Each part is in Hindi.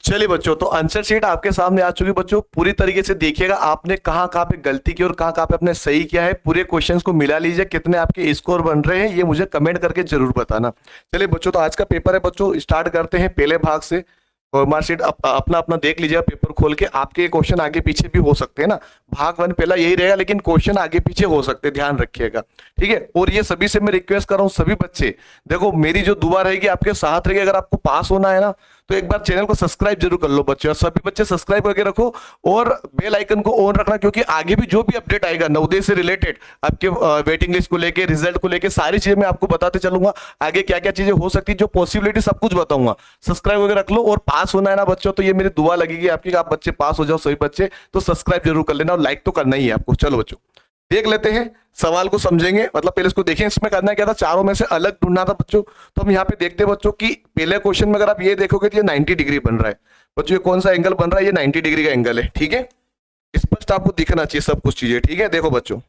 चलिए बच्चों, तो आंसर शीट आपके सामने आ चुकी बच्चों। पूरी तरीके से देखिएगा आपने कहाँ कहाँ पे गलती की और कहाँ कहाँ पे आपने सही किया है। पूरे क्वेश्चंस को मिला लीजिए, कितने आपके स्कोर बन रहे हैं ये मुझे कमेंट करके जरूर बताना। चलिए बच्चों, तो आज का पेपर है बच्चों, स्टार्ट करते हैं पहले भाग से। और मार्कशीट अपना अपना देख लीजिएगा पेपर खोल के। आपके क्वेश्चन आगे पीछे भी हो सकते हैं ना, भाग वन पहला यही रहेगा, लेकिन क्वेश्चन आगे पीछे हो सकते हैं, ध्यान रखिएगा। ठीक है, और ये सभी से मैं रिक्वेस्ट कर रहा हूँ, सभी बच्चे देखो, मेरी जो दुआ रहेगी आपके साथ रहेगी, अगर आपको पास होना है ना तो एक बार चैनल को सब्सक्राइब जरूर कर लो बच्चे, और सभी बच्चे सब्सक्राइब करके रखो और बेल आइकन को ऑन रखना, क्योंकि आगे भी जो भी अपडेट आएगा नवोदय से रिलेटेड, आपके वेटिंग लिस्ट को लेके, रिजल्ट को लेके, सारी चीजें मैं आपको बताते चलूंगा। आगे क्या क्या चीजें हो सकती है, जो पॉसिबिलिटी सब कुछ बताऊंगा। सब्सक्राइब करके रख लो, और पास होना है ना बच्चों, तो ये मेरी दुआ लगेगी आपकी कि आप बच्चे पास हो जाओ सभी बच्चे। तो सब्सक्राइब जरूर कर लेना और लाइक तो करना ही है आपको। चलो बच्चों, देख लेते हैं सवाल को, समझेंगे। मतलब पहले इसको देखें, इसमें करना क्या था, चारों में से अलग ढूंढना था बच्चों। तो हम यहाँ पे देखते हैं बच्चों कि पहले क्वेश्चन में अगर आप ये देखोगे तो ये 90 डिग्री बन रहा है बच्चों। ये कौन सा एंगल बन रहा है, ये 90 डिग्री का एंगल है। ठीक है, स्पष्ट आपको दिखना चाहिए सब कुछ चीजें। ठीक है, देखो बच्चों,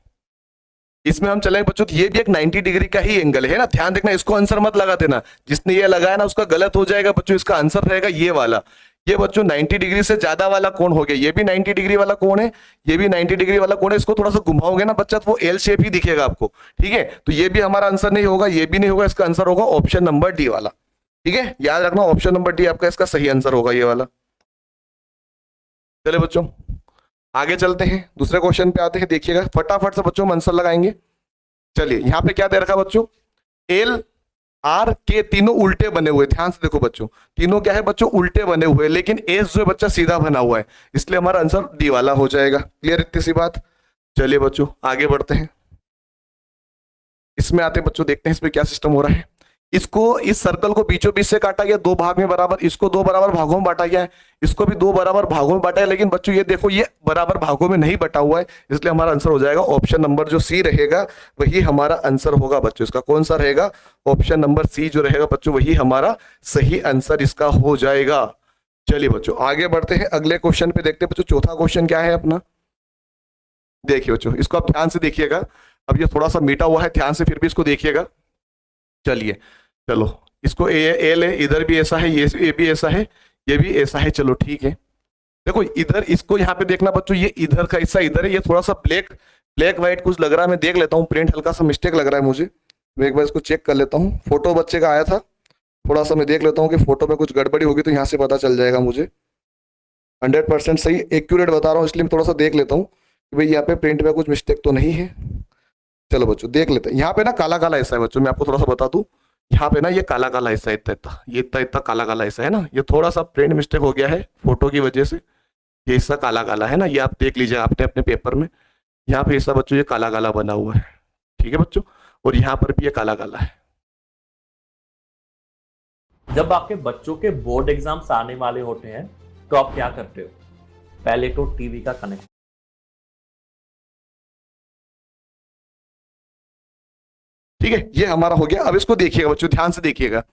इसमें हम चलेंगे बच्चों, तो ये भी एक 90 डिग्री का ही एंगल है ना, ध्यान देखना, इसको आंसर मत लगा देना। जिसने ये लगाया ना उसका गलत हो जाएगा बच्चों, इसका आंसर रहेगा ये वाला। ये बच्चों 90 डिग्री से ज्यादा वाला कौन हो गया, ये भी 90 डिग्री वाला कौन है, ये भी 90 डिग्री वाला कौन है। इसको थोड़ा सा घुमाओगे ना बच्चा, तो वो एल शेप ही दिखेगा आपको। ठीक है, तो ये भी हमारा आंसर नहीं होगा, ये भी नहीं होगा, इसका आंसर होगा ऑप्शन नंबर डी वाला। ठीक है, याद रखना, ऑप्शन नंबर डी आपका इसका सही आंसर होगा, ये वाला। चले बच्चों, आगे चलते हैं, दूसरे क्वेश्चन पे आते हैं। देखिएगा फटाफट से बच्चों हम आंसर लगाएंगे। चलिए, यहाँ पे क्या दे रखा बच्चों, एल आर के तीनों उल्टे बने हुए, ध्यान से देखो बच्चों, तीनों क्या है बच्चों, उल्टे बने हुए, लेकिन एस जो बच्चा सीधा बना हुआ है, इसलिए हमारा आंसर डी वाला हो जाएगा। क्लियर, इतनी सी बात। चलिए बच्चों, आगे बढ़ते हैं। इसमें आते हैं बच्चों, देखते हैं इसमें क्या सिस्टम हो रहा है। इसको, इस सर्कल को बीचों बीच से काटा गया, दो भाग में बराबर, इसको दो बराबर भागों में बांटा गया है, इसको भी दो बराबर भागों में बांटा है, लेकिन बच्चों ये देखो, ये बराबर भागों में नहीं बटा हुआ है, इसलिए हमारा आंसर हो जाएगा ऑप्शन नंबर जो सी रहेगा, वही हमारा आंसर होगा बच्चों। इसका कौन सा रहेगा, ऑप्शन नंबर सी जो रहेगा बच्चों, वही हमारा सही आंसर इसका हो जाएगा। चलिए बच्चों, आगे बढ़ते हैं, अगले क्वेश्चन पे देखते हैं बच्चों। चौथा क्वेश्चन क्या है अपना, देखिए बच्चों, इसको आप ध्यान से देखिएगा। अब ये थोड़ा सा मीटा हुआ है, ध्यान से फिर भी इसको देखिएगा। चलिए, चलो, इसको एल है, इधर भी ऐसा है, ये भी ऐसा है, ये भी ऐसा है। चलो ठीक है, देखो इधर, इसको यहाँ पे देखना बच्चों, ये इधर का हिस्सा इधर है, ये थोड़ा सा ब्लैक ब्लैक व्हाइट कुछ लग रहा है, मैं देख लेता हूँ, प्रिंट हल्का सा मिस्टेक लग रहा है मुझे, मैं एक बार इसको चेक कर लेता हूँ। फोटो बच्चे का आया था, थोड़ा सा मैं देख लेता हूँ कि फोटो में कुछ गड़बड़ी होगी तो यहाँ से पता चल जाएगा मुझे। 100% सही एक्यूरेट बता रहा हूँ, इसलिए मैं थोड़ा सा देख लेता हूँ कि भाई यहाँ पे प्रिंट में कुछ मिस्टेक तो नहीं है। चलो बच्चों, देख लेते हैं। यहाँ पे ना काला काला हिस्सा है बच्चों, मैं आपको थोड़ा सा बता दूं, यहाँ पे ना ये काला काला हिस्सा, इतना इतना, ये इतना इतना काला काला हिस्सा है ना, ये थोड़ा सा प्रिंट मिस्टेक हो गया है फोटो की वजह से, ये हिस्सा काला काला है ना, ये आप देख लीजिए आपने अपने पेपर में, यहाँ पे हिस्सा बच्चों ये काला काला बना हुआ है। ठीक है बच्चों, और यहाँ पर भी ये काला काला है। जब आपके बच्चों के बोर्ड एग्जाम्स आने वाले होते हैं तो आप क्या करते हो? पहले तो टीवी का कनेक्शन, ठीक है, ये हमारा हो गया। अब इसको देखिएगा बच्चों, ध्यान से देखिएगा।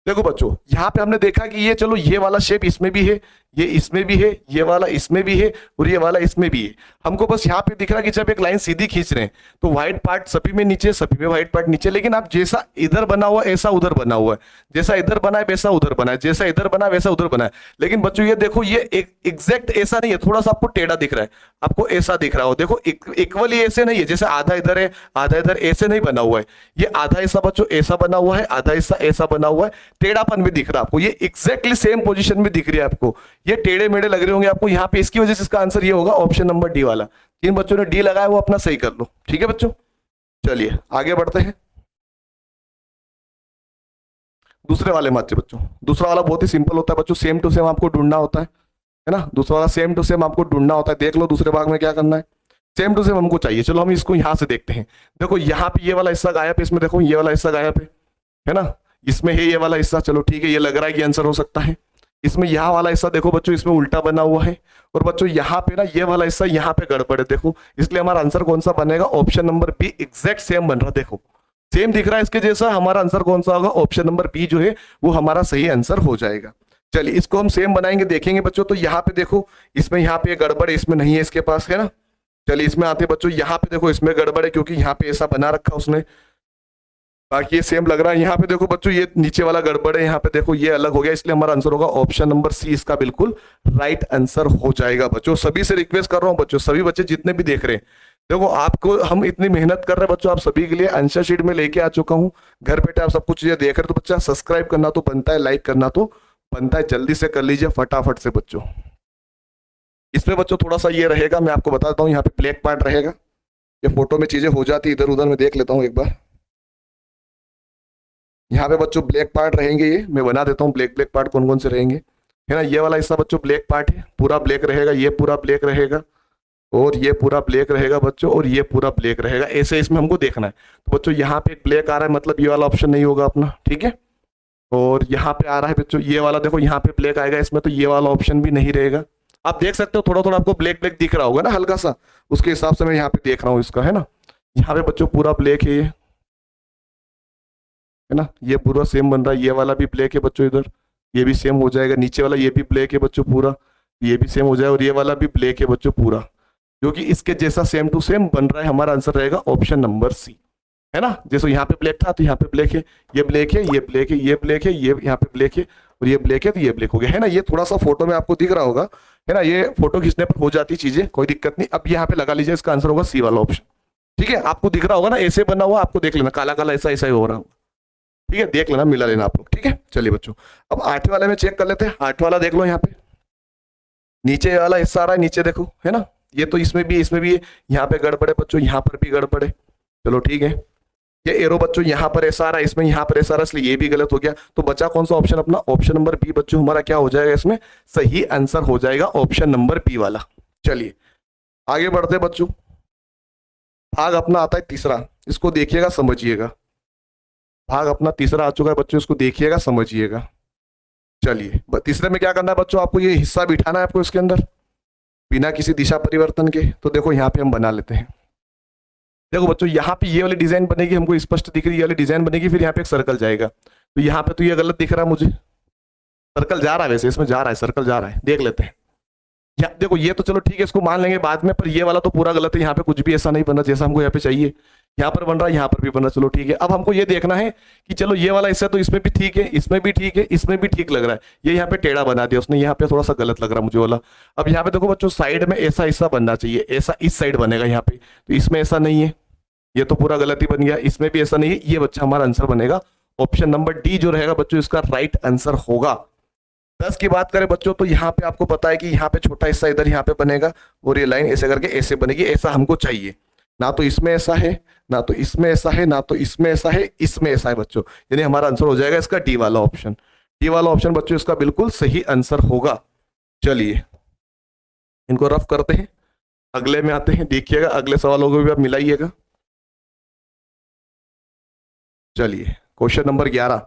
देखो बच्चों, यहाँ पे हमने देखा कि ये, चलो ये वाला शेप इसमें भी है, ये इसमें भी है, ये वाला इसमें भी है, और ये वाला इसमें भी है। हमको बस यहाँ पे दिख रहा है कि जब एक लाइन सीधी खींच रहे हैं तो व्हाइट पार्ट सभी में नीचे, सभी में व्हाइट पार्ट नीचे, लेकिन आप जैसा इधर बना हुआ ऐसा उधर बना हुआ है, जैसा इधर बना है वैसा उधर बना है, जैसा इधर बना है वैसा उधर बना है। लेकिन बच्चों ये देखो, ये एक एग्जैक्ट ऐसा नहीं है, थोड़ा सा आपको टेढ़ा दिख रहा है, आपको ऐसा दिख रहा हो, देखो इक्वली ऐसे नहीं है, जैसे आधा इधर है आधा इधर, ऐसे नहीं बना हुआ है। ये आधा हिस्सा बच्चों ऐसा बना हुआ है, आधा हिस्सा ऐसा बना हुआ है, टेढ़ापन भी दिख रहा है आपको, ये एग्जैक्टली सेम पोजीशन में दिख रही है आपको, ये टेढ़े मेढ़े लग रहे होंगे आपको यहाँ पे, इसकी वजह से इसका आंसर ये होगा ऑप्शन नंबर डी वाला। जिन बच्चों ने डी लगाया वो अपना सही कर लो। ठीक है बच्चों, चलिए आगे बढ़ते हैं दूसरे वाले में। बच्चों, दूसरा वाला बहुत ही सिंपल होता है बच्चों, सेम टू सेम आपको ढूंढना होता है ना, दूसरा वाला सेम टू सेम आपको ढूंढना होता है। देख लो दूसरे भाग में क्या करना है, सेम टू सेम हमको चाहिए। चलो हम इसको यहां से देखते हैं। देखो यहाँ पे ये वाला हिस्सा गायब है, इसमें देखो ये वाला हिस्सा गायब है ना, इसमें है ये वाला हिस्सा। चलो ठीक है, ये लग रहा है कि आंसर हो सकता है। इसमें यहाँ वाला हिस्सा देखो बच्चों, इसमें उल्टा बना हुआ है, और बच्चों यहाँ पे ना ये वाला हिस्सा यहाँ पे गड़बड़ है देखो, इसलिए हमारा आंसर कौन सा बनेगा, option number be exact same बन रहा है। देखो सेम दिख रहा है इसके जैसा, हमारा आंसर कौन सा होगा, ऑप्शन नंबर बी जो है वो हमारा सही आंसर हो जाएगा। चलिए इसको हम सेम बनाएंगे, देखेंगे बच्चों। तो यहाँ पे देखो, इसमें यहाँ पे गड़बड़ है, इसमें नहीं है इसके पास, है ना। चलिए इसमें आते बच्चों, यहाँ पे देखो इसमें गड़बड़ है, क्योंकि यहाँ पे ऐसा बना रखा उसने, बाकी ये सेम लग रहा है। यहाँ पे देखो बच्चों, ये नीचे वाला गड़बड़ है, यहाँ पे देखो ये अलग हो गया, इसलिए हमारा आंसर होगा ऑप्शन नंबर सी, इसका बिल्कुल राइट आंसर हो जाएगा। बच्चों सभी से रिक्वेस्ट कर रहा हूँ, बच्चों सभी बच्चे जितने भी देख रहे हैं, देखो आपको हम इतनी मेहनत कर रहे हैं बच्चों, आप सभी के लिए आंसर शीट में लेके आ चुका हूँ। घर बैठे आप सब कुछ चीजें देख रहे हो, तो बच्चा सब्सक्राइब करना तो बनता है, लाइक करना तो बनता है, जल्दी से कर लीजिए फटाफट से बच्चों। इसमें बच्चों थोड़ा सा ये रहेगा, मैं आपको बताता हूँ, यहाँ पे ब्लैक पार्ट रहेगा, ये फोटो में चीजें हो जाती इधर उधर, मैं देख लेता हूँ एक बार। यहाँ पे बच्चों ब्लैक पार्ट रहेंगे, ये मैं बना देता हूँ ब्लैक पार्ट कौन कौन से रहेंगे, है ना। ये वाला हिस्सा बच्चों ब्लैक पार्ट है, पूरा ब्लैक रहेगा, ये पूरा ब्लैक रहेगा, और ये पूरा ब्लैक रहेगा बच्चों, और ये पूरा ब्लैक रहेगा, ऐसे इसमें हमको देखना है। तो बच्चों यहाँ पे एक ब्लैक आ रहा है, मतलब ये वाला ऑप्शन नहीं होगा अपना, ठीक है। और यहाँ पे आ रहा है बच्चों ये वाला, देखो यहाँ पे ब्लैक आएगा इसमें, तो ये वाला ऑप्शन भी नहीं रहेगा। आप देख सकते हो थोड़ा थोड़ा आपको ब्लैक ब्लैक दिख रहा होगा ना हल्का सा, उसके हिसाब से मैं यहाँ पे देख रहा हूँ इसका, है ना। यहाँ पे बच्चों पूरा ब्लैक है ये, है ना, ये पूरा सेम बन रहा है, ये वाला भी ब्लैक है बच्चों इधर, ये भी सेम हो जाएगा, नीचे वाला ये भी ब्लैक है बच्चों पूरा, ये भी सेम हो जाएगा, और ये वाला भी ब्लैक है बच्चों पूरा, जो कि इसके जैसा सेम टू सेम बन रहा है। हमारा आंसर रहेगा ऑप्शन नंबर सी, है ना। जैसे यहाँ पे ब्लैक था तो यहाँ पे ब्लैक है, ये ब्लैक है, ये ब्लैक है, ये ब्लैक है, ये यहाँ पे ब्लैक है, और ये ब्लैक है, तो ये ब्लैक हो गया, है ना। ये थोड़ा सा फोटो में आपको दिख रहा होगा, है ना, ये फोटो खींचने पर हो जाती चीजें, कोई दिक्कत नहीं। अब यहाँ पे लगा लीजिए, इसका आंसर होगा सी वाला ऑप्शन, ठीक है। आपको दिख रहा होगा ना, ऐसे बना हुआ, आपको देख लेना काला काला ऐसा ऐसा ही हो रहा होगा, ठीक है, देख लेना, मिला लेना आप लोग, ठीक है। चलिए बच्चों, अब 8 वाले में चेक कर लेते हैं। 8 वाला देख लो, यहाँ पे नीचे वाला हिस्सा आ रहा है, नीचे देखो, है ना, ये तो इसमें भी है, यहाँ पे गड़बड़ है बच्चों, यहाँ पर भी गड़बड़ है, चलो ठीक है। ये एरो बच्चों यहाँ पर ऐसा आ रहा है, इसमें यहाँ पर ऐसा आ रहा है, इसलिए ये भी गलत हो गया। तो बचा कौन सा ऑप्शन अपना, ऑप्शन नंबर बी बच्चों हमारा क्या हो जाएगा, इसमें सही आंसर हो जाएगा ऑप्शन नंबर बी वाला। चलिए आगे बढ़ते बच्चों, भाग अपना आता है तीसरा, इसको देखिएगा समझिएगा। भाग अपना तीसरा आ चुका है बच्चों, इसको देखिएगा समझिएगा। चलिए तीसरे में क्या करना है बच्चों, आपको ये हिस्सा बिठाना है आपको इसके अंदर बिना किसी दिशा परिवर्तन के। तो देखो यहाँ पे हम बना लेते हैं, देखो बच्चों यहाँ पे ये वाली डिजाइन बनेगी, हमको स्पष्ट दिख रही है, ये वाली डिजाइन बनेगी, फिर यहाँ पे एक सर्कल जाएगा। तो यहाँ पे तो ये गलत दिख रहा है मुझे, सर्कल जा रहा है, वैसे इसमें जा रहा है, सर्कल जा रहा है, देख लेते हैं। देखो ये तो चलो ठीक है, इसको मान लेंगे बाद में, पर ये वाला तो पूरा गलत है, यहाँ पे कुछ भी ऐसा नहीं बन रहा जैसा हमको यहाँ पे चाहिए। यहाँ पर बन रहा है, यहाँ पर भी बन रहा है, चलो ठीक है। अब हमको ये देखना है कि चलो ये वाला हिस्सा तो इसमें भी ठीक है, इसमें भी ठीक है, इसमें भी ठीक लग रहा है, ये यहाँ पे टेढ़ा बना दिया उसने, यहाँ पे थोड़ा सा गलत लग रहा है मुझे वाला। अब यहाँ पे देखो बच्चों, साइड में ऐसा हिस्सा बनना चाहिए, ऐसा इस साइड बनेगा यहाँ पे, तो इसमें ऐसा नहीं है, ये तो पूरा गलत ही बन गया, इसमें भी ऐसा नहीं है। ये बच्चा हमारा आंसर बनेगा ऑप्शन नंबर डी जो रहेगा बच्चों, इसका राइट आंसर होगा। 10 की बात करें बच्चों, तो यहाँ पे आपको पता है कि यहाँ पे छोटा हिस्सा इधर यहाँ पे बनेगा, और ये लाइन ऐसे करके ऐसे बनेगी, ऐसा हमको चाहिए। ना तो इसमें ऐसा है, ना तो इसमें ऐसा है, ना तो इसमें ऐसा है, इसमें ऐसा है बच्चों, यानी हमारा आंसर हो जाएगा इसका डी वाला ऑप्शन। डी वाला ऑप्शन बच्चों इसका बिल्कुल सही आंसर होगा। चलिए इनको रफ करते हैं, अगले में आते हैं, देखिएगा अगले सवालों को भी आप मिलाइएगा। चलिए क्वेश्चन नंबर 11,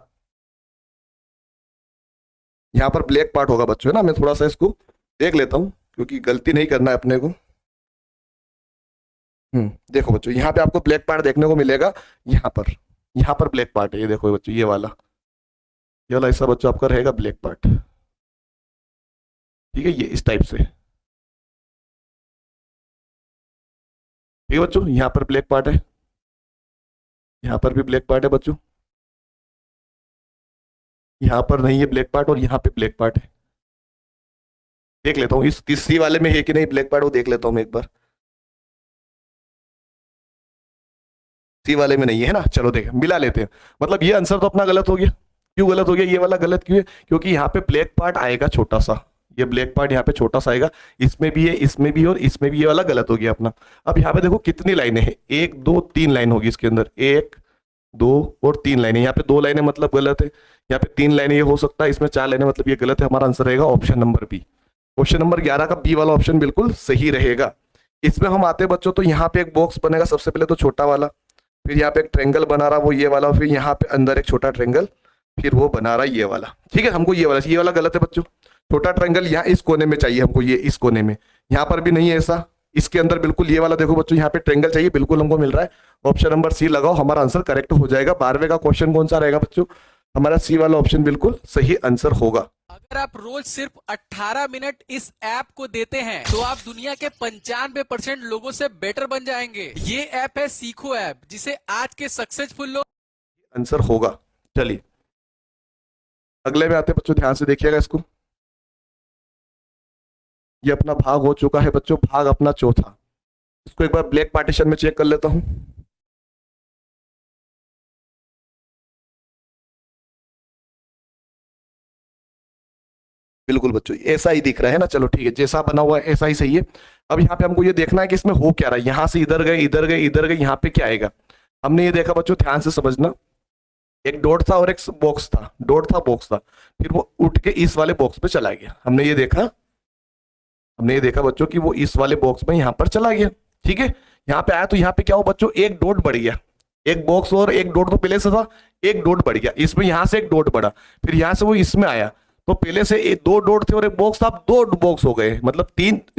यहाँ पर ब्लैक पार्ट होगा बच्चों, है ना। मैं थोड़ा सा इसको देख लेता हूँ क्योंकि गलती नहीं करना है अपने को। देखो बच्चों यहाँ पे आपको ब्लैक पार्ट देखने को मिलेगा, यहाँ पर ब्लैक पार्ट है, ये देखो बच्चों, ये वाला हिस्सा बच्चों आपका रहेगा ब्लैक पार्ट, ठीक है, ये इस टाइप से, ठीक है बच्चों। यहाँ पर ब्लैक पार्ट है, यहाँ पर भी ब्लैक पार्ट है बच्चों, यहाँ पर नहीं है ब्लैक पार्ट, और यहाँ पे ब्लैक पार्ट है। देख लेता हूँ इस सी वाले में है कि नहीं ब्लैक पार्ट, वो देख लेता हूँ मैं एक बार। सी वाले में नहीं है ना, चलो देखें मिला लेते हैं। मतलब ये आंसर तो अपना गलत हो गया। क्यों गलत हो गया, ये वाला गलत क्यों है, क्योंकि यहाँ पे ब्लैक पार्ट आएगा छोटा सा, ये ब्लैक पार्ट यहाँ पे छोटा सा आएगा, इसमें भी है, इसमें भी, और इसमें भी, ये वाला गलत हो गया अपना। अब यहाँ पे देखो कितनी लाइनें हैं, 1 2 3 लाइन होगी इसके अंदर, 1 2 और 3 लाइनें, यहाँ पे 2 लाइनें मतलब गलत है, यहाँ पे 3 लाइनें ये हो सकता है, इसमें 4 लाइनें मतलब ये गलत है। हमारा आंसर रहेगा option number B. Question number 11 का बी वाला ऑप्शन बिल्कुल सही रहेगा। इसमें हम आते हैं बच्चों, तो यहाँ पे एक बॉक्स बनेगा सबसे पहले तो छोटा वाला, फिर यहाँ पे एक ट्रेंगल बना रहा वो ये वाला, फिर यहाँ पे अंदर एक छोटा ट्रेंगल, फिर वो बना रहा ये वाला, ठीक है। हमको ये वाला गलत है बच्चों, छोटा ट्रेंगल यहाँ इस कोने में चाहिए हमको, ये इस कोने में, यहाँ पर भी नहीं है ऐसा, इसके अंदर बिल्कुल ये वाला देखो बच्चों, यहाँ पे ट्रेंगल चाहिए, बिल्कुल हमको मिल रहा है। ऑप्शन नंबर सी लगाओ, हमारा आंसर करेक्ट हो जाएगा। 12वें का क्वेश्चन कौन सा रहेगा बच्चों, हमारा सी वाला ऑप्शन बिल्कुल सही आंसर होगा। अगर आप रोज सिर्फ 18 मिनट इस ऐप को देते हैं तो आप दुनिया के 95% लोगों से बेटर बन जाएंगे। ये ऐप है सीखो ऐप, जिसे आज के सक्सेसफुल लोग आंसर होगा। चलिए अगले में आते हैं बच्चों, ध्यान से देखिएगा इसको। ये अपना भाग हो चुका है बच्चों, भाग अपना चौथा। इसको एक बार ब्लैक पार्टीशन में चेक कर लेता हूं। बिल्कुल बच्चों ऐसा ही दिख रहा है ना, चलो ठीक है, जैसा बना हुआ है ऐसा ही सही है। अब यहाँ पे हमको ये देखना है कि इसमें हो क्या रहा है, यहां से इधर गए इधर गए इधर गए, यहाँ पे क्या आएगा। हमने ये देखा बच्चों, ध्यान से समझना, एक डॉट था और एक बॉक्स था, डॉट था बॉक्स था, फिर वो उठ के इस वाले बॉक्स पे चला गया। हमने ये देखा बच्चों कि वो इस वाले बॉक्स में यहाँ पर चला गया। ठीक है, यहाँ पे आया तो यहाँ पे क्या हो बच्चों, एक डॉट बढ़ गया। एक बॉक्स और एक डॉट तो पहले से था, एक डॉट बढ़ गया, इसमें यहाँ से एक डॉट बढ़ा, फिर यहाँ से वो इसमें आया, तो पहले से दो डॉट थे और एक बॉक्स था, अब दो बॉक्स हो गए, मतलब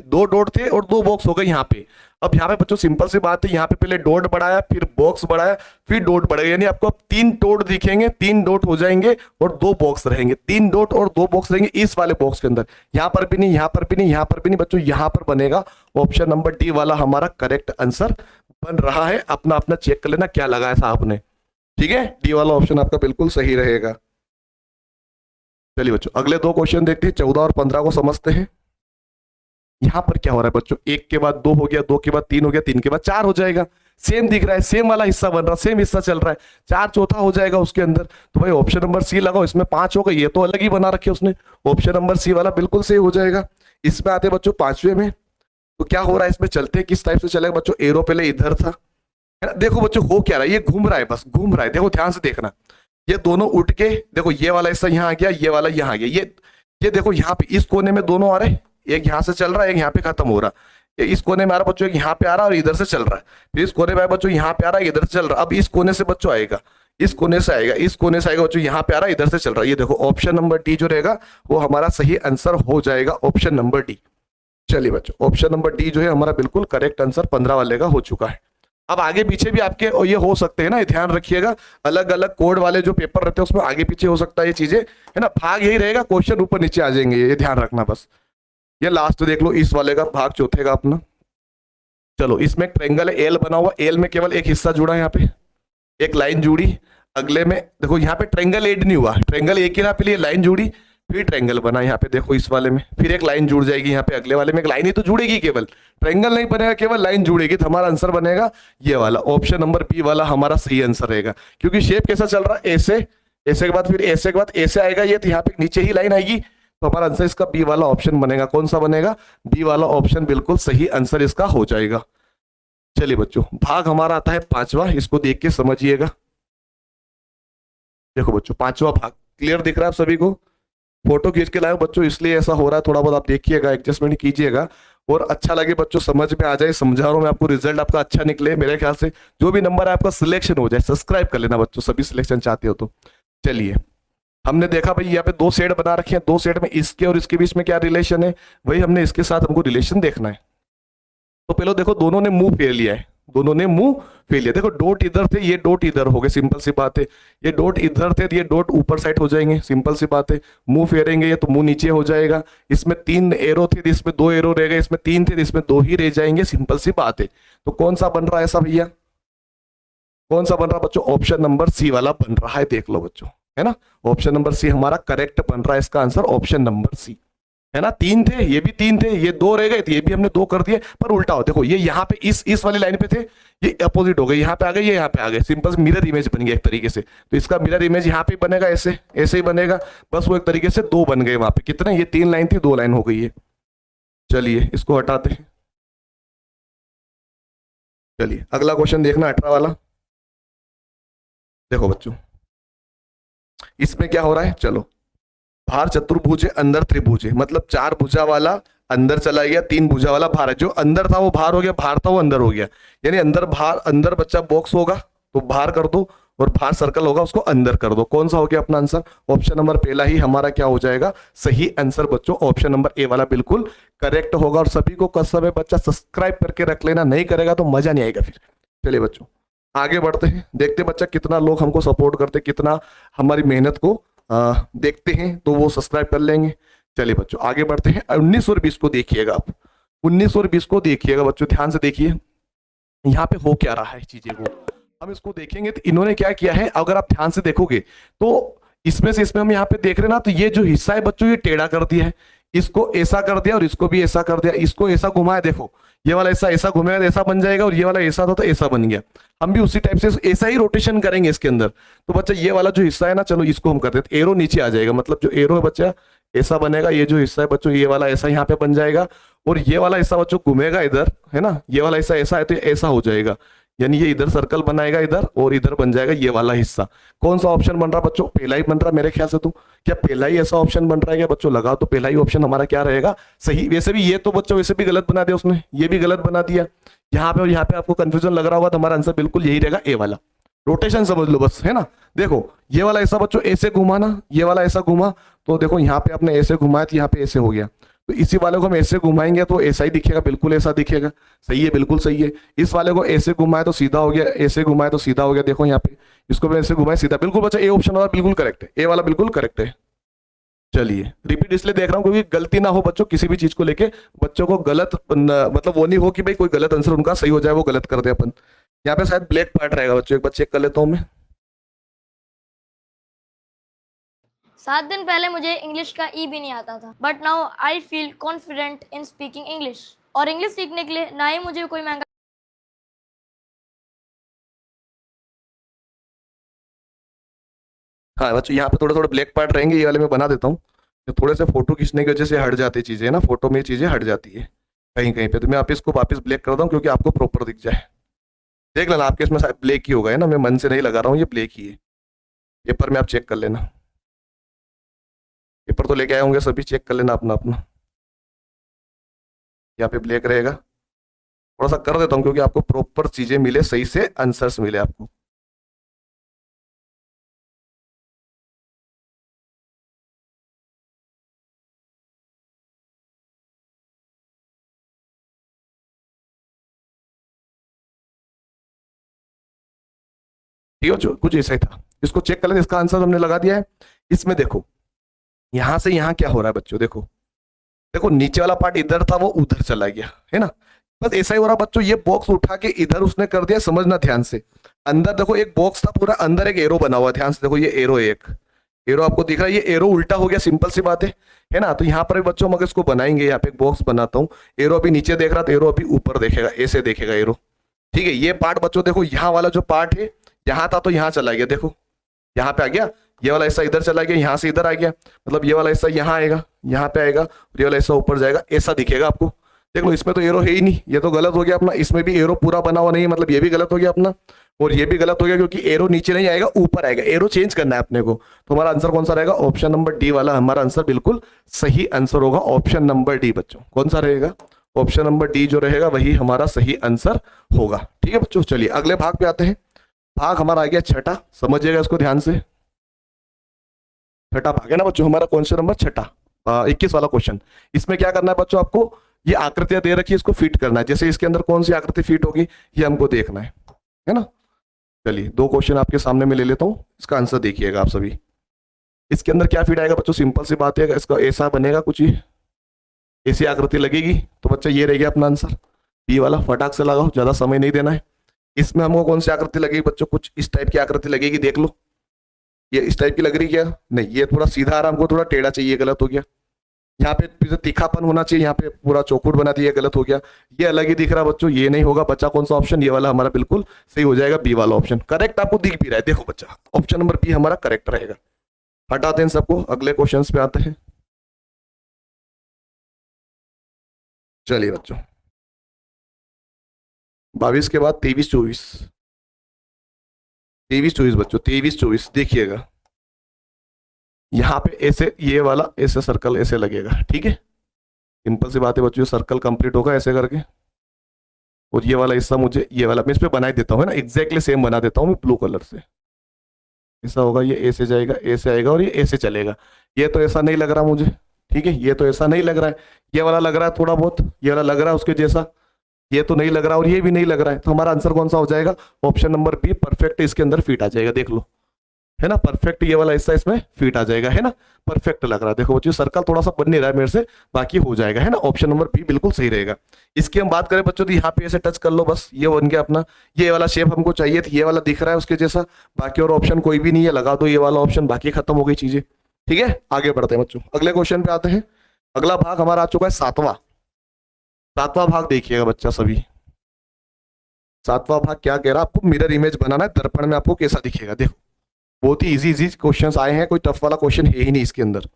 दो डॉट थे और दो बॉक्स हो गए यहाँ पे। अब यहाँ पे बच्चों सिंपल सी बात है, यहाँ पे पहले डॉट बढ़ाया, फिर बॉक्स बढ़ाया, फिर डॉट बढ़ेगा, यानी आपको अब 3 डॉट दिखेंगे, 3 डॉट हो जाएंगे और 2 बॉक्स रहेंगे, 3 डॉट और 2 बॉक्स रहेंगे इस वाले बॉक्स के अंदर। यहाँ पर भी नहीं, यहाँ पर भी नहीं, यहाँ पर भी नहीं बच्चों, यहाँ पर बनेगा। ऑप्शन नंबर डी वाला हमारा करेक्ट आंसर बन रहा है। अपना अपना चेक कर लेना क्या लगाया था आपने। ठीक है, डी वाला ऑप्शन आपका बिल्कुल सही रहेगा। चलिए बच्चों अगले 2 क्वेश्चन देखते हैं, 14 और 15 को समझते हैं। यहां पर क्या हो रहा है बच्चों, 1 के बाद 2 हो गया, 2 के बाद 3 हो गया, 3 के बाद 4 हो जाएगा। सेम दिख रहा है, सेम वाला हिस्सा बन रहा है, सेम हिस्सा चल रहा है, 4 चौथा हो जाएगा उसके अंदर। तो भाई ऑप्शन नंबर सी लगाओ, इसमें 5 होगा, ये तो अलग ही बना रखे उसने। ऑप्शन नंबर सी वाला बिल्कुल सही हो जाएगा। इसमें आते बच्चों 5वें में, तो क्या हो रहा है इसमें, चलते किस टाइप से चलेगा बच्चों, एरो पहले इधर था, है ना। देखो बच्चों हो क्या रहा है, ये घूम रहा है, बस घूम रहा है। देखो ध्यान से देखना, ये दोनों उठ के, देखो ये वाला हिस्सा यहाँ आ गया, ये वाला यहाँ आ गया, ये देखो यहाँ पे इस कोने में दोनों आ रहे हैं, एक यहाँ से चल रहा है, एक यहाँ पे खत्म हो रहा है। इस कोने में आ रहा बच्चों, एक यहाँ पे आ रहा है और इधर से चल रहा है, फिर इस कोने में आया बच्चों, यहाँ पे आ रहा है, इधर से चल रहा है। अब इस कोने से बच्चों आएगा, इस कोने से आएगा, इस कोने से आएगा बच्चों, यहाँ पे आ रहा है, इधर से चल रहा है। ये देखो ऑप्शन नंबर डी जो रहेगा वो हमारा सही आंसर हो जाएगा, ऑप्शन नंबर डी। चलिए बच्चों ऑप्शन नंबर डी जो है हमारा बिल्कुल करेक्ट आंसर 15 वाले का हो चुका है। अब आगे पीछे भी आपके ये हो सकते हैं ना, ध्यान रखिएगा, अलग अलग कोड वाले जो पेपर रहते हैं उसमें आगे पीछे हो सकता है ये चीजें, है ना। भाग यही रहेगा, क्वेश्चन ऊपर नीचे आ जाएंगे, ये ध्यान रखना बस। ये लास्ट देख लो, इस वाले का भाग चौथे का अपना। चलो इसमें ट्रायंगल है, एल बना हुआ, एल में केवल एक हिस्सा जुड़ा है, यहाँ पे एक लाइन जुड़ी। अगले में देखो यहाँ पे ट्रायंगल एड नहीं हुआ, ट्रायंगल एक ही रहा, पहले लाइन जुड़ी, फिर ट्रायंगल बना यहाँ पे, देखो इस वाले में फिर एक लाइन जुड़ जाएगी, यहाँ पे अगले वाले में एक लाइन ही तो जुड़ेगी, केवल ट्रायंगल नहीं बनेगा, केवल लाइन जुड़ेगी, तो हमारा आंसर बनेगा ये वाला, ऑप्शन नंबर बी वाला हमारा सही आंसर रहेगा। क्योंकि शेप कैसा चल रहा है, ऐसे, ऐसे के बाद फिर ऐसे के बाद ऐसे आएगा, ये तो यहाँ पे नीचे ही लाइन आएगी, तो हमारा आंसर इसका बी वाला ऑप्शन बनेगा। कौन सा बनेगा, बी वाला ऑप्शन बिल्कुल सही आंसर इसका हो जाएगा। चलिए बच्चों भाग हमारा आता है 5वां, इसको देख के समझिएगा। देखो बच्चों 5वां भाग क्लियर दिख रहा है आप सभी को, फोटो खींच के लाए बच्चों, इसलिए ऐसा हो रहा है, थोड़ा बहुत आप देखिएगा, एडजस्टमेंट कीजिएगा और अच्छा लगे बच्चों, समझ में आ जाए, समझा रहा हूं मैं आपको, रिजल्ट आपका अच्छा निकले। मेरे ख्याल से जो भी नंबर है आपका सिलेक्शन हो जाए। सब्सक्राइब कर लेना बच्चों सभी सिलेक्शन चाहते हो तो। चलिए हमने देखा भाई यहाँ पे 2 सेट बना रखे हैं, 2 सेट में इसके और इसके बीच में क्या रिलेशन है, वही हमने इसके साथ हमको रिलेशन देखना है। तो पहले देखो दोनों ने मुंह फेर लिया है, दोनों ने मुंह फेर लिया। देखो डॉट इधर थे, ये डॉट इधर हो गए, सिंपल सी बात है। ये डॉट इधर थे, ये डॉट ऊपर साइड हो जाएंगे, सिंपल सी बात है। मुंह फेरेंगे ये तो मुंह नीचे हो जाएगा। इसमें 3 एरो थे, इसमें 2 एरो रह गए, इसमें 3 थे, इसमें 2 ही रह जाएंगे, सिंपल सी बात है। तो कौन सा बन रहा है ऐसा भैया, कौन सा बन रहा बच्चों, ऑप्शन नंबर सी वाला बन रहा है, देख लो बच्चों, है ना। ऑप्शन नंबर सी हमारा करेक्ट बन रहा है, इसका आंसर ऑप्शन नंबर सी, है ना। 3 थे, ये भी 3 थे, ये 2 रह गए थे, ये भी हमने 2 कर दिए, पर उल्टा हो। देखो ये यहाँ पे इस वाली लाइन पे थे, ये अपोजिट हो गए, यहाँ पे आ गए, ये यहाँ पे आ गए, सिंपल मिरर इमेज बन गया एक तरीके से। तो इसका मिरर इमेज यहाँ पे बनेगा, ऐसे ऐसे ही बनेगा, बस वो एक तरीके से 2 बन गए वहां पे। कितने, ये 3 लाइन थी, 2 लाइन हो गई है। चलिए इसको हटाते हैं। चलिए अगला क्वेश्चन देखना, 18 वाला। देखो बच्चों इसमें क्या हो रहा है, चलो बाहर चतुर्भुज है, अंदर त्रिभुज है, मतलब 4 भुजा वाला अंदर चला गया, 3 भुजा वाला बाहर है। जो अंदर था वो बाहर हो गया, बाहर था वो अंदर हो गया, यानी अंदर बाहर, अंदर बच्चा बॉक्स होगा तो बाहर कर दो, और बाहर सर्कल होगा उसको अंदर कर दो। कौन सा हो गया अपना आंसर, ऑप्शन नंबर पहला ही हमारा क्या हो जाएगा, सही आंसर बच्चों, ऑप्शन नंबर ए वाला बिल्कुल करेक्ट होगा। और सभी को कसम है बच्चा सब्सक्राइब करके रख लेना, नहीं करेगा तो मजा नहीं आएगा फिर। चलिए बच्चों आगे बढ़ते हैं, देखते बच्चा कितना लोग हमको सपोर्ट करते, कितना हमारी मेहनत को देखते हैं, तो वो सब्सक्राइब कर लेंगे। चलिए बच्चों आगे बढ़ते हैं। 19 और 20 को देखिएगा आप, 19 और 20 को देखिएगा बच्चों, ध्यान से देखिए यहाँ पे हो क्या रहा है चीजें को। हम इसको देखेंगे तो इन्होंने क्या किया है, अगर आप ध्यान से देखोगे तो इसमें से इसमें हम यहाँ पे देख रहे हैं ना, तो ये जो हिस्सा है बच्चों ये टेढ़ा कर दिया है, इसको ऐसा कर दिया और इसको भी ऐसा कर दिया, इसको ऐसा घुमाया, देखो ये वाला ऐसा ऐसा घुमेगा तो ऐसा बन जाएगा, और ये वाला ऐसा था तो ऐसा बन गया। हम भी उसी टाइप से ऐसा ही रोटेशन करेंगे इसके अंदर। तो बच्चा ये वाला जो हिस्सा है ना, चलो इसको हम करते हैं, एरो नीचे आ जाएगा, मतलब जो एरो है बच्चा ऐसा बनेगा, ये जो हिस्सा है बच्चों ये वाला ऐसा यहाँ पे बन जाएगा, और ये वाला हिस्सा बच्चों घूमेगा इधर, है ना, ये वाला हिस्सा ऐसा है तो ऐसा हो जाएगा, यानी ये इधर सर्कल बनाएगा इधर, और इधर बन जाएगा ये वाला हिस्सा। कौन सा ऑप्शन बन रहा बच्चों? पहला ही बन रहा मेरे ख्याल से। तो क्या पहला ही ऐसा ऑप्शन बन रहा है क्या बच्चों? लगाओ तो पहला ही ऑप्शन हमारा क्या रहेगा, सही। वैसे भी ये तो बच्चों वैसे भी गलत बना दिया उसने, ये भी गलत बना दिया यहाँ पे, और यहाँ पे आपको कंफ्यूजन लग रहा होगा, तो हमारा आंसर बिल्कुल यही रहेगा, ए वाला। रोटेशन समझ लो बस, है ना। देखो ये वाला ऐसा बच्चों ऐसे घुमाना, ये वाला ऐसा घुमा, तो देखो यहाँ पे आपने ऐसे घुमाया तो यहाँ पे ऐसे हो गया, तो इसी वाले को हम ऐसे घुमाएंगे तो ऐसा ही दिखेगा, बिल्कुल ऐसा दिखेगा, सही है, बिल्कुल सही है। इस वाले को ऐसे घुमाए तो सीधा हो गया, ऐसे घुमाए तो सीधा हो गया, देखो यहाँ पे इसको भी ऐसे घुमाए सीधा, बिल्कुल बच्चा ए ऑप्शन वाला बिल्कुल करेक्ट है, ए वाला बिल्कुल करेक्ट है। चलिए रिपीट इसलिए देख रहा हूँ क्योंकि गलती ना हो बच्चों, किसी भी चीज को लेके बच्चों को गलत मतलब वो नहीं हो कि भाई कोई गलत आंसर उनका सही हो जाए, वो गलत कर दे अपन। यहाँ पे शायद ब्लैक पार्ट रहेगा बच्चों, एक बार चेक कर लेता हूँ मैं। 7 दिन पहले मुझे इंग्लिश का ई भी नहीं आता था, but now I feel confident in speaking English. और इंग्लिश सीखने के लिए ना ही मुझे कोई महंगा हाँ बच्चों यहाँ पे थोड़े थोड़े ब्लैक पार्ट रहेंगे, ये वाले मैं बना देता हूँ, तो थोड़े से फोटो खींचने की वजह से हट जाती चीजें ना, फोटो में चीजें हट जाती है कहीं कहीं पे, तो मैं आप इसको वापस ब्लैक करता हूँ क्योंकि आपको प्रॉपर दिख जाए। देख लेना आपके इसमें शायद ब्लैक ही होगा, है ना, मैं मन से नहीं लगा रहा हूँ, ये ब्लैक ही है। पेपर में आप चेक कर लेना, पेपर तो लेके आए होंगे सभी, चेक कर लेना अपना अपना। यहाँ पे ब्लैक रहेगा, थोड़ा सा कर देता हूँ क्योंकि आपको प्रॉपर चीजें मिले, सही से आंसर्स मिले आपको। ठीक है, जो कुछ ऐसा ही था, इसको चेक कर लेते, इसका आंसर हमने लगा दिया है। इसमें देखो यहां से यहां क्या हो रहा है बच्चों, देखो देखो नीचे वाला पार्ट इधर था वो उधर चला गया, है ना, बस ऐसा ही हो रहा बच्चों। ये बॉक्स उठा के इधर उसने कर दिया, समझना ध्यान से। अंदर देखो एक बॉक्स था पूरा, अंदर एक एरो बना हुआ, ध्यान से देखो, ये एरो है, एक एरो आपको दिख रहा है, ये एरो उल्टा हो गया, सिंपल सी बात है ना। तो यहाँ पर भी बच्चों हम अगर इसको बनाएंगे, यहाँ पे एक बॉक्स बनाता हूँ, एरो अभी नीचे देख रहा था, एरो अभी ऊपर देखेगा, ऐसे देखेगा एरो, ठीक है। ये पार्ट बच्चों देखो, यहाँ वाला जो पार्ट है यहाँ था तो यहाँ चला गया, देखो यहाँ पे आ गया, ये वाला हिस्सा इधर चला गया, यहाँ से इधर आ गया, मतलब ये वाला हिस्सा यहाँ आएगा, यहाँ पे आएगा, और ये वाला हिस्सा ऊपर जाएगा, ऐसा दिखेगा आपको। देख लो इसमें तो एरो है ही नहीं, ये तो गलत हो गया अपना, इसमें भी एरो पूरा बना हुआ नहीं है, मतलब ये भी गलत हो गया अपना, और ये भी गलत हो गया क्योंकि एरो नीचे नहीं आएगा ऊपर आएगा, एरो चेंज करना है अपने को। तो हमारा आंसर कौन सा रहेगा? ऑप्शन नंबर डी वाला हमारा आंसर बिल्कुल सही आंसर होगा, ऑप्शन नंबर डी बच्चों। कौन सा रहेगा? ऑप्शन नंबर डी जो रहेगा वही हमारा सही आंसर होगा। ठीक है बच्चों, चलिए अगले भाग पे आते हैं। भाग हमारा आ गया छठा, समझिएगा इसको ध्यान से। छठा भाग है ना बच्चों हमारा, क्वेश्चन नंबर छठा 21 वाला क्वेश्चन। इसमें क्या करना है बच्चों, आपको ये आकृतियां दे रखी है, इसको फिट करना है। जैसे इसके अंदर कौन सी आकृति फिट होगी ये हमको देखना है ना। चलिए दो क्वेश्चन आपके सामने में ले लेता हूं, इसका आंसर देखिएगा आप सभी। इसके अंदर क्या फिट आएगा बच्चों? सिंपल सी बात है, इसका ऐसा बनेगा कुछ ही, ऐसी आकृति लगेगी, तो बच्चा ये रह गया अपना आंसर बी वाला। फटाक से लगाओ, ज्यादा समय नहीं देना है। इसमें हमको कौन सी आकृति लगेगी बच्चों? कुछ इस टाइप की आकृति लगेगी, देख लो। ये इस टाइप की लग रही क्या? नहीं, ये थोड़ा सीधा आ रहा, हमको थोड़ा टेढ़ा चाहिए, गलत हो गया। यहाँ पे तीखापन होना चाहिए, यहाँ पे पूरा चौकुट बना दिया, गलत हो गया। ये अलग ही दिख रहा बच्चों, ये नहीं होगा। बच्चा कौन सा ऑप्शन? ये वाला हमारा बिल्कुल सही हो जाएगा, बी वाला ऑप्शन। करेक्ट आपको दिख भी रहा है, देखो बच्चा, ऑप्शन नंबर बी हमारा करेक्ट रहेगा। हटाते हैं सबको, अगले क्वेश्चन पे आते हैं। चलिए बच्चों, 22 के बाद 23-24, 23-24 बच्चों, 23-24 देखिएगा। यहाँ पे ऐसे ये वाला ऐसे सर्कल ऐसे लगेगा, ठीक है। सिंपल सी बात है बच्चों, सर्कल कंप्लीट होगा ऐसे करके, और ये वाला हिस्सा मुझे, ये वाला मैं इस पे बना ही देता हूँ, है ना, एग्जैक्टली सेम बना देता हूँ मैं ब्लू कलर से। ऐसा होगा, ये ऐसे जाएगा, ऐसे आएगा, और ये ऐसे चलेगा। ये तो ऐसा नहीं लग रहा मुझे, ठीक है, ये तो ऐसा नहीं लग रहा है। ये वाला लग रहा है थोड़ा बहुत, ये वाला लग रहा है उसके जैसा, ये तो नहीं लग रहा, और ये भी नहीं लग रहा है। तो हमारा आंसर कौन सा हो जाएगा? ऑप्शन नंबर बी परफेक्ट इसके अंदर फिट आ जाएगा, देख लो। है ना, परफेक्ट ये वाला हिस्सा इसमें फिट आ जाएगा, है ना, परफेक्ट लग रहा है। देखो बच्चों सर्कल थोड़ा सा बन नहीं रहा है मेरे से, बाकी हो जाएगा, है ना। ऑप्शन नंबर बी बिल्कुल सही रहेगा। इसकी हम बात करें बच्चों तो यहाँ पे ऐसे टच कर लो, बस ये बन गया अपना, ये वाला शेप हमको चाहिए था, ये वाला दिख रहा है उसके जैसा, बाकी और ऑप्शन कोई भी नहीं है, लगा दो ये वाला ऑप्शन, बाकी खत्म हो गई चीजें। ठीक है, आगे बढ़ते हैं बच्चों, अगले क्वेश्चन पे आते हैं। अगला भाग हमारा आ चुका है सातवां। सातवां भाग देखिएगा बच्चा सभी, सातवां भाग क्या कह रहा है, आपको मिरर इमेज बनाना है, दर्पण में आपको कैसा दिखेगा। देखो बहुत ही इजी इजी क्वेश्चंस आए हैं, कोई टफ वाला क्वेश्चन है ही नहीं इसके अंदर।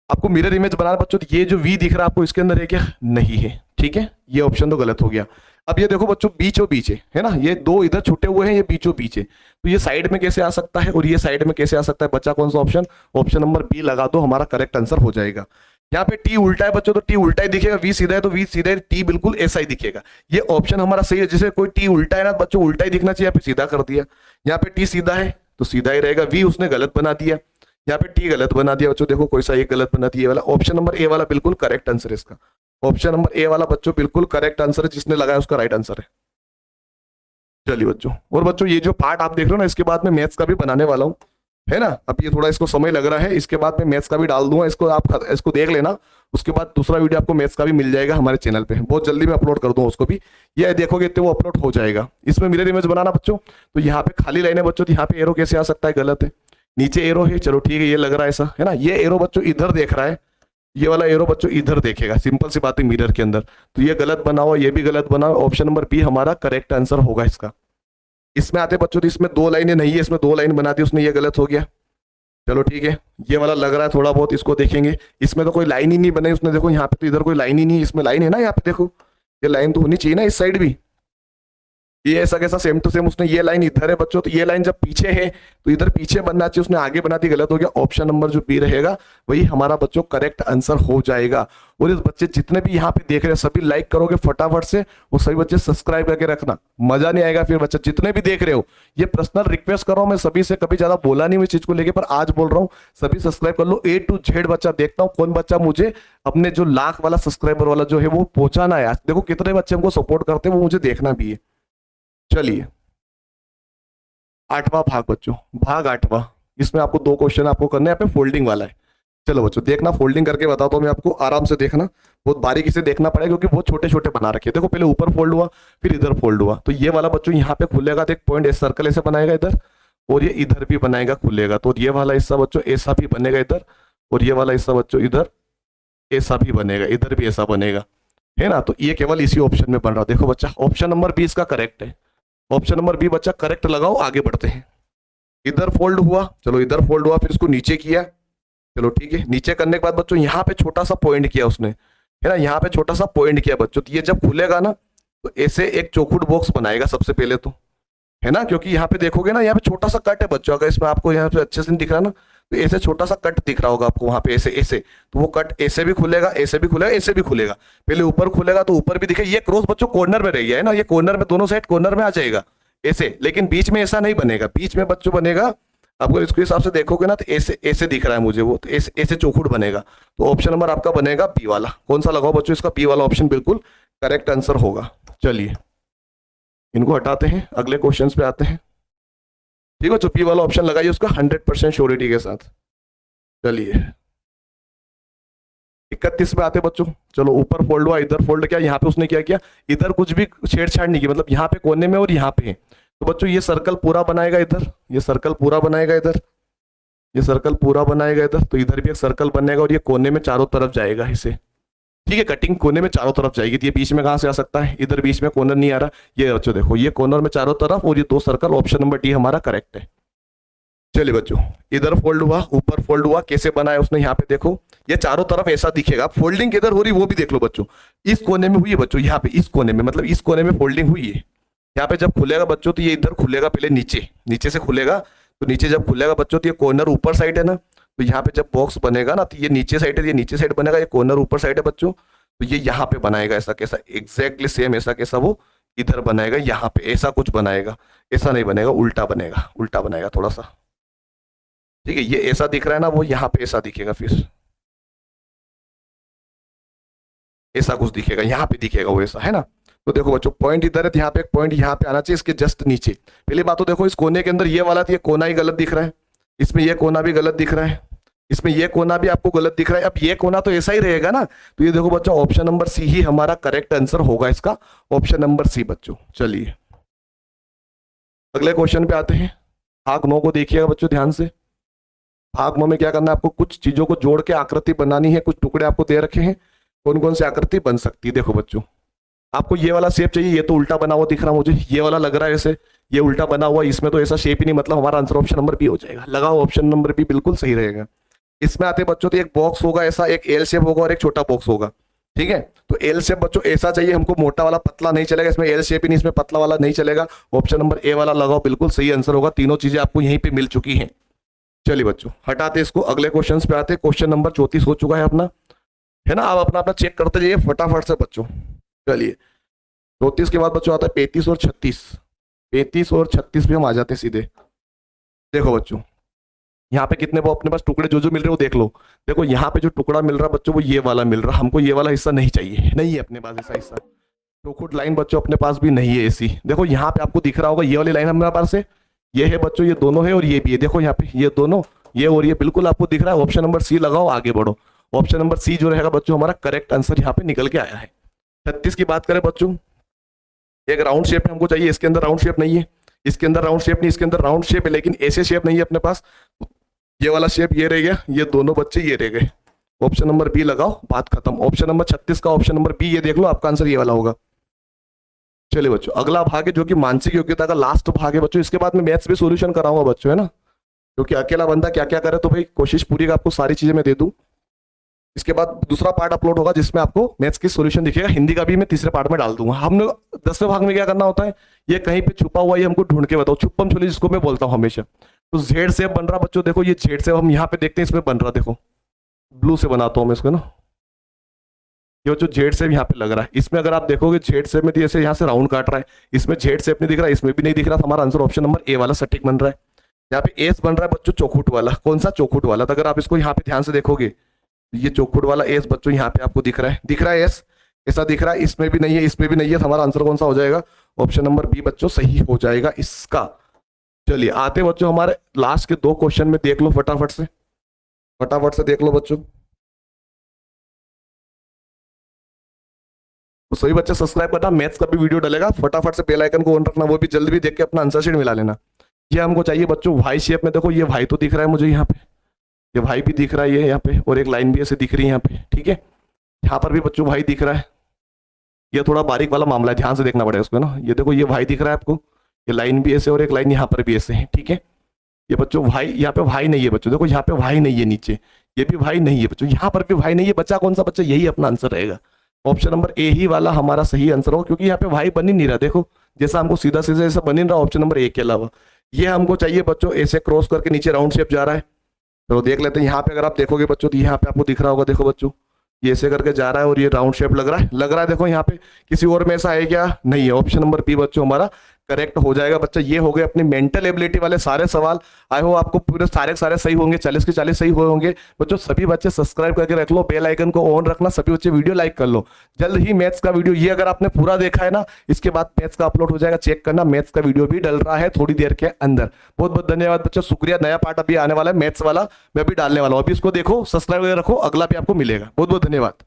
आपको मिरर इमेज बनाना बच्चों, तो ये जो वी दिख रहा है आपको इसके अंदर है क्या, नहीं है, ठीक है, ये ऑप्शन तो गलत हो गया। अब ये देखो बच्चों बीचों बीच है ना, ये दो इधर छुटे हुए हैं, ये बीचों बीच है, तो ये साइड में कैसे आ सकता है और ये साइड में कैसे आ सकता है। बच्चा कौन सा ऑप्शन, ऑप्शन नंबर बी लगा दो, हमारा करेक्ट आंसर हो जाएगा। यहाँ पे टी उल्टा है बच्चों, तो टी उल्टा ही दिखेगा, वी सीधा है तो वी सीधा है, टी बिल्कुल ऐसा ही दिखेगा। ये ऑप्शन हमारा सही है, जैसे कोई टी उल्टा है ना बच्चों, उल्टा ही दिखना चाहिए, यहाँ पे सीधा कर दिया। यहाँ पे टी सीधा है तो सीधा ही रहेगा, वी उसने गलत बना दिया, यहाँ पे टी गलत बना दिया बच्चों, देखो कोई सा एक गलत बना दिया वाला। ऑप्शन नंबर ए वाला बिल्कुल करेक्ट आंसर है इसका, ऑप्शन नंबर ए वाला बच्चों बिल्कुल करेक्ट आंसर है, जिसने लगाया उसका राइट आंसर है। चलिए बच्चों, और बच्चों ये जो पार्ट आप देख रहे हो ना, इसके बाद में मैथ्स का भी बनाने वाला हूँ, है ना। अब ये थोड़ा इसको समय लग रहा है, इसके बाद में मैथ्स का भी डाल दूंगा, इसको आप इसको देख लेना, उसके बाद दूसरा वीडियो आपको मैथ्स का भी मिल जाएगा हमारे चैनल पे, बहुत जल्दी मैं अपलोड कर दूंगा उसको भी, ये देखोगे इतने वो अपलोड हो जाएगा। इसमें मिरर इमेज बनाना बच्चों, तो यहाँ पे खाली लाइन है बच्चों, तो यहाँ पे एरो कैसे आ सकता है, गलत है, नीचे एरो है, चलो ठीक है, ये लग रहा है ऐसा, है ना। ये एरो बच्चों इधर देख रहा है, ये वाला एरो बच्चों इधर देखेगा, सिंपल सी बात है मिरर के अंदर, तो ये गलत बना हुआ, ये भी गलत बना हुआ, ऑप्शन नंबर बी हमारा करेक्ट आंसर होगा इसका। इसमें आते बच्चों तो इसमें दो लाइनें नहीं है, इसमें दो लाइन बना दी उसने, ये गलत हो गया। चलो ठीक है, ये वाला लग रहा है थोड़ा बहुत, इसको देखेंगे, इसमें तो कोई लाइन ही नहीं बनाई उसने, देखो यहाँ पे तो इधर कोई लाइन ही नहीं, इसमें लाइन है ना, यहाँ पे देखो ये लाइन तो होनी चाहिए ना इस साइड भी, ये ऐसा कैसा सेम टू सेम, उसने ये लाइन इधर है बच्चों, तो ये लाइन जब पीछे है तो इधर पीछे बनना चाहिए, उसने आगे बना दी, गलत हो गया। ऑप्शन नंबर जो बी रहेगा वही हमारा बच्चों करेक्ट आंसर हो जाएगा। और इस बच्चे जितने भी यहाँ पे देख रहे हैं सभी लाइक करोगे फटाफट से, वो सभी बच्चे सब्सक्राइब करके रखना, मजा नहीं आएगा फिर बच्चे, जितने भी देख रहे हो ये पर्सनल रिक्वेस्ट कर रहा हूँ मैं सभी से, कभी ज्यादा बोला नहीं मैं चीज को लेके, पर आज बोल रहा हूँ सभी सब्सक्राइब कर लो, A to Z बच्चा देखता हूँ कौन बच्चा मुझे अपने जो लाख वाला सब्सक्राइबर वाला जो है वो पहुंचाना है। आज देखो कितने बच्चे हमको सपोर्ट करते हैं, वो मुझे देखना भी है। चलिए आठवां भाग बच्चों, भाग आठवां, इसमें आपको दो क्वेश्चन आपको करने हैं, यहाँ पे फोल्डिंग वाला है। चलो बच्चों देखना, फोल्डिंग करके बताता हूँ मैं आपको, आराम से देखना, बहुत बारीकी से देखना पड़ेगा क्योंकि बहुत छोटे छोटे बना रखे। देखो पहले ऊपर फोल्ड हुआ फिर इधर फोल्ड हुआ, तो ये वाला बच्चों यहाँ पे खुलेगा, तो एक पॉइंट सर्कल ऐसे बनाएगा इधर, और ये इधर भी बनाएगा खुलेगा, तो ये वाला हिस्सा बच्चों ऐसा भी बनेगा इधर, और ये वाला हिस्सा बच्चों इधर ऐसा भी बनेगा, इधर भी ऐसा बनेगा, है ना। तो ये केवल इसी ऑप्शन में बन रहा है। देखो बच्चा ऑप्शन नंबर बी इसका करेक्ट है, ऑप्शन नंबर बी बच्चा करेक्ट लगाओ, आगे बढ़ते हैं। इधर फोल्ड हुआ, चलो इधर फोल्ड हुआ, फिर इसको नीचे किया, चलो ठीक है, नीचे करने के बाद बच्चों यहाँ पे छोटा सा पॉइंट किया उसने, है ना, यहाँ पे छोटा सा पॉइंट किया बच्चों, तो ये जब खुलेगा ना तो ऐसे एक चौखुट बॉक्स बनाएगा सबसे पहले तो, है ना, क्योंकि यहाँ पे देखोगे ना यहाँ पे छोटा सा कट है बच्चों, अगर इसमें आपको यहाँ पे अच्छे से नहीं दिख रहा ना, तो ऐसे छोटा सा कट दिख रहा होगा आपको वहां पे, ऐसे ऐसे, तो वो कट ऐसे भी खुलेगा, ऐसे भी खुलेगा, ऐसे भी खुलेगा। पहले ऊपर खुलेगा तो ऊपर भी दिखे, ये क्रॉस बच्चों कॉर्नर में रह गया है ना, ये कॉर्नर में दोनों साइड कॉर्नर में आ जाएगा ऐसे, लेकिन बीच में ऐसा नहीं बनेगा, बीच में बच्चों बनेगा, आपको इसके हिसाब से देखोगे ना तो ऐसे ऐसे दिख रहा है मुझे वो, तो ऐसे ऐसे चौखुट बनेगा। तो ऑप्शन नंबर आपका बनेगा बी वाला। कौन सा लगाओ बच्चों, इसका बी वाला ऑप्शन बिल्कुल करेक्ट आंसर होगा। चलिए इनको हटाते हैं, अगले क्वेश्चंस पे आते हैं। ठीक है, जो बी वाला ऑप्शन लगाइए उसका 100% श्योरिटी के साथ। चलिए 31 पे आते बच्चों, चलो ऊपर फोल्ड हुआ, इधर फोल्ड किया, यहाँ पे उसने क्या किया, इधर कुछ भी छेड़छाड़ नहीं की, मतलब यहाँ पे कोने में और यहाँ पे, तो बच्चों ये सर्कल पूरा बनाएगा इधर, ये सर्कल पूरा बनाएगा इधर, ये सर्कल पूरा बनाएगा इधर, तो इधर भी एक सर्कल बनेगा और ये कोने में चारों तरफ जाएगा इसे, ठीक है, कटिंग कोने में चारों तरफ जाएगी। तो ये बीच में कहाँ से आ सकता है, इधर बीच में कॉर्नर नहीं आ रहा, ये बच्चों देखो ये कॉर्नर में चारों तरफ, और ये दो सर्कल, ऑप्शन नंबर डी हमारा करेक्ट है। चलिए बच्चों इधर फोल्ड हुआ, ऊपर फोल्ड हुआ, कैसे बनाया उसने, यहाँ पे देखो ये चारों तरफ ऐसा दिखेगा। फोल्डिंग किधर हो रही वो भी देख लो बच्चों, इस कोने में हुई है बच्चों, यहाँ पे इस कोने में, मतलब इस कोने में फोल्डिंग हुई है। यहाँ पे जब खुलेगा बच्चों तो ये इधर खुलेगा, पहले नीचे, नीचे से खुलेगा, तो नीचे जब खुलेगा बच्चों तो ये कॉर्नर ऊपर साइड है ना, तो यहाँ पे जब बॉक्स बनेगा ना तो ये नीचे साइड है, ये नीचे साइड बनेगा, ये कॉर्नर ऊपर साइड है बच्चों, तो ये यहाँ पे बनाएगा ऐसा कैसा, एग्जैक्टली सेम ऐसा कैसा वो इधर बनाएगा, यहाँ पे ऐसा कुछ बनाएगा, ऐसा नहीं बनेगा, उल्टा बनेगा, उल्टा बनाएगा थोड़ा सा, ठीक है, ये ऐसा दिख रहा है ना, वो यहाँ पे ऐसा दिखेगा, फिर ऐसा कुछ दिखेगा, यहाँ पे दिखेगा वो ऐसा, है ना। तो देखो बच्चों पॉइंट इधर है, तो यहाँ पे एक पॉइंट यहाँ पे आना चाहिए इसके जस्ट नीचे। पहली बात तो देखो इस कोने के अंदर ये वाला, तो ये कोना ही गलत दिख रहा है, इसमें ये कोना भी गलत दिख रहा है, इसमें ये कोना भी आपको गलत दिख रहा है। अब ये कोना तो ऐसा ही रहेगा ना, तो ये देखो बच्चों ऑप्शन नंबर सी ही हमारा करेक्ट आंसर होगा इसका, ऑप्शन नंबर सी बच्चों। चलिए अगले क्वेश्चन पे आते हैं। भाग 9 को देखिएगा बच्चों ध्यान से। भाग 9 में क्या करना है आपको, कुछ चीजों को जोड़ के आकृति बनानी है, कुछ टुकड़े आपको दे रखे हैं, कौन कौन सी आकृति बन सकती है। देखो बच्चों आपको ये वाला शेप चाहिए, ये तो उल्टा बना हुआ दिख रहा है मुझे, ये वाला लग रहा है ऐसे, ये उल्टा बना हुआ, इसमें तो ऐसा शेप ही नहीं, मतलब हमारा आंसर ऑप्शन नंबर बी हो जाएगा। लगाओ ऑप्शन नंबर बी, बिल्कुल सही रहेगा। इसमें आते बच्चों तो एक बॉक्स होगा ऐसा, एक एल शेप होगा और एक छोटा बॉक्स होगा, ठीक है। तो एल शेप बच्चों ऐसा चाहिए हमको, मोटा वाला पतला नहीं चलेगा, इसमें एल शेप ही नहीं, इसमें पतला वाला नहीं चलेगा। ऑप्शन नंबर ए वाला लगाओ, बिल्कुल सही आंसर होगा। तीनों चीजें आपको यहीं पे मिल चुकी हैं। चलिए बच्चों हटाते इसको, अगले क्वेश्चन पे आते। क्वेश्चन नंबर 34 हो चुका है अपना, है ना। आप अपना अपना चेक करते जाइए फटाफट से बच्चों। चलिए 34 के बाद बच्चों आता है 35 और 36। 35 और 36 पे हम आ जाते हैं सीधे। देखो बच्चों यहाँ पे कितने वो अपने पास टुकड़े जो जो मिल रहे हैं वो देख लो। देखो यहाँ पे जो टुकड़ा मिल रहा है बच्चों वो ये वाला मिल रहा है, हमको ये वाला हिस्सा नहीं चाहिए, नहीं है अपने पास ऐसा हिस्सा। टोकुट लाइन बच्चों अपने पास भी नहीं है ऐसी। देखो यहाँ पे आपको दिख रहा होगा ये वाली लाइन हमारे पास है, ये है बच्चों, ये दोनों है और ये भी है। देखो यहाँ पे ये दोनों, ये और ये बिल्कुल आपको दिख रहा है। ऑप्शन नंबर सी लगाओ, आगे बढ़ो। ऑप्शन नंबर सी जो रहेगा बच्चों हमारा करेक्ट आंसर यहाँ पे निकल के आया है। 36 की बात करें बच्चों, एक राउंड शेप हमको चाहिए, इसके अंदर राउंड शेप नहीं है, इसके अंदर राउंड शेप नहीं, इसके अंदर राउंड शेप है लेकिन ऐसे शेप नहीं है अपने पास। ये वाला शेप ये रह गया, ये दोनों बच्चे ये रह गए। ऑप्शन नंबर बी लगाओ, बात खत्म। ऑप्शन नंबर 36 का ऑप्शन नंबर बी, ये देख लो आपका आंसर ये वाला होगा। चलिए बच्चों अगला भाग है जो कि मानसिक योग्यता का लास्ट भाग है बच्चों। इसके बाद में मैथ्स भी सॉल्यूशन कराऊंगा बच्चों, है ना, क्योंकि अकेला बंदा क्या क्या करे, तो भाई कोशिश पूरी आपको सारी चीजें मैं दे दूं। इसके बाद दूसरा पार्ट अपलोड होगा जिसमें आपको मैथ्स की सॉल्यूशन दिखेगा, हिंदी का भी मैं तीसरे पार्ट में डाल दूंगा। हम लोग 10वें भाग में क्या करना होता है, ये कहीं पे छुपा हुआ, ये हमको ढूंढ के बताओ, छुपम छुली जिसको मैं बोलता हूँ हमेशा। तो जेड शेप बन रहा बच्चों, देखो ये जेड शेप हम यहाँ पे देखते हैं, इसमें बन रहा, देखो ब्लू से बनाता हूँ मैं इसको ना, ये जो जेड शेप यहाँ पे लग रहा है, इसमें अगर आप देखोगे जेड शेप में जैसे यहाँ से राउंड काट रहा है, इसमें जेड शेप नहीं दिख रहा, इसमें भी नहीं दिख रहा, हमारा आंसर ऑप्शन नंबर ए वाला सटीक बन रहा है। यहाँ पे एस बन रहा है बच्चों चौखुट वाला, कौन सा चौखुट वाला, तो अगर आप इसको यहाँ पे ध्यान से देखोगे ये चौखुट वाला एस बच्चों यहाँ पे आपको दिख रहा है एस, ऐसा दिख रहा है, इसमें भी नहीं है, इसमें भी नहीं है, हमारा आंसर कौन सा हो जाएगा, ऑप्शन नंबर बी बच्चों सही हो जाएगा इसका। चलिए आते बच्चों हमारे लास्ट के 2 क्वेश्चन में, देख लो फटाफट से देख लो बच्चों। तो सभी बच्चे सब्सक्राइब करना, मैथ्स का भी वीडियो डलेगा, फटाफट से बेल आइकन को ऑन रखना, वो भी जल्दी भी देख के अपना आंसर शीट मिला लेना। ये हमको चाहिए बच्चों वाई शेप में, देखो ये वाई तो दिख रहा है मुझे यहाँ पे, ये भाई भी दिख रहा है ये यहाँ पे, और एक लाइन भी ऐसे दिख रही है यहाँ पे, ठीक है। यहाँ पर भी बच्चों भाई दिख रहा है, ये थोड़ा बारीक वाला मामला है, ध्यान से देखना पड़ेगा उसको ना। ये देखो ये भाई दिख रहा है आपको, ये लाइन भी ऐसे और एक लाइन यहाँ पर भी ऐसे है, ठीक है। ये बच्चों भाई, यहाँ पे भाई नहीं है बच्चों, देखो यहाँ पे भाई नहीं है, नीचे ये भी भाई नहीं है बच्चों, यहाँ पर भी भाई नहीं है। बच्चा कौन सा बच्चा, यही अपना आंसर रहेगा, ऑप्शन नंबर ए ही वाला हमारा सही आंसर होगा, क्योंकि यहाँ पे भाई बन ही नहीं रहा, देखो जैसा हमको सीधा सीधा ऐसा बन ही नहीं रहा ऑप्शन नंबर ए के अलावा। ये हमको चाहिए बच्चों ऐसे क्रॉस करके नीचे राउंड शेप जा रहा है, तो देख लेते हैं। यहाँ पे अगर आप देखोगे बच्चों तो यहाँ पे आपको दिख रहा होगा, देखो बच्चों ये ऐसे करके जा रहा है और ये राउंड शेप लग रहा है, देखो यहाँ पे किसी और में ऐसा है क्या, नहीं है। ऑप्शन नंबर बी बच्चों हमारा करेक्ट हो जाएगा बच्चा। ये हो गए अपने मेंटल एबिलिटी वाले सारे सवाल, आई होप आपको पूरे सारे सही होंगे, 40 के 40 सही हुए होंगे बच्चों। सभी बच्चे सब्सक्राइब करके रख लो, बेल आइकन को ऑन रखना, सभी बच्चे वीडियो लाइक कर लो। जल्द ही मैथ्स का वीडियो, ये अगर आपने पूरा देखा है ना, इसके बाद मैथ्स का अपलोड हो जाएगा, चेक करना, मैथ्स का वीडियो भी डल रहा है थोड़ी देर के अंदर। बहुत बहुत धन्यवाद बच्चों, शुक्रिया। नया पार्ट अभी आने वाला है मैथ्स वाला, मैं भी डालने वाला हूँ, अभी इसको देखो, सब्सक्राइब करके रखो, अगला भी आपको मिलेगा। बहुत बहुत धन्यवाद।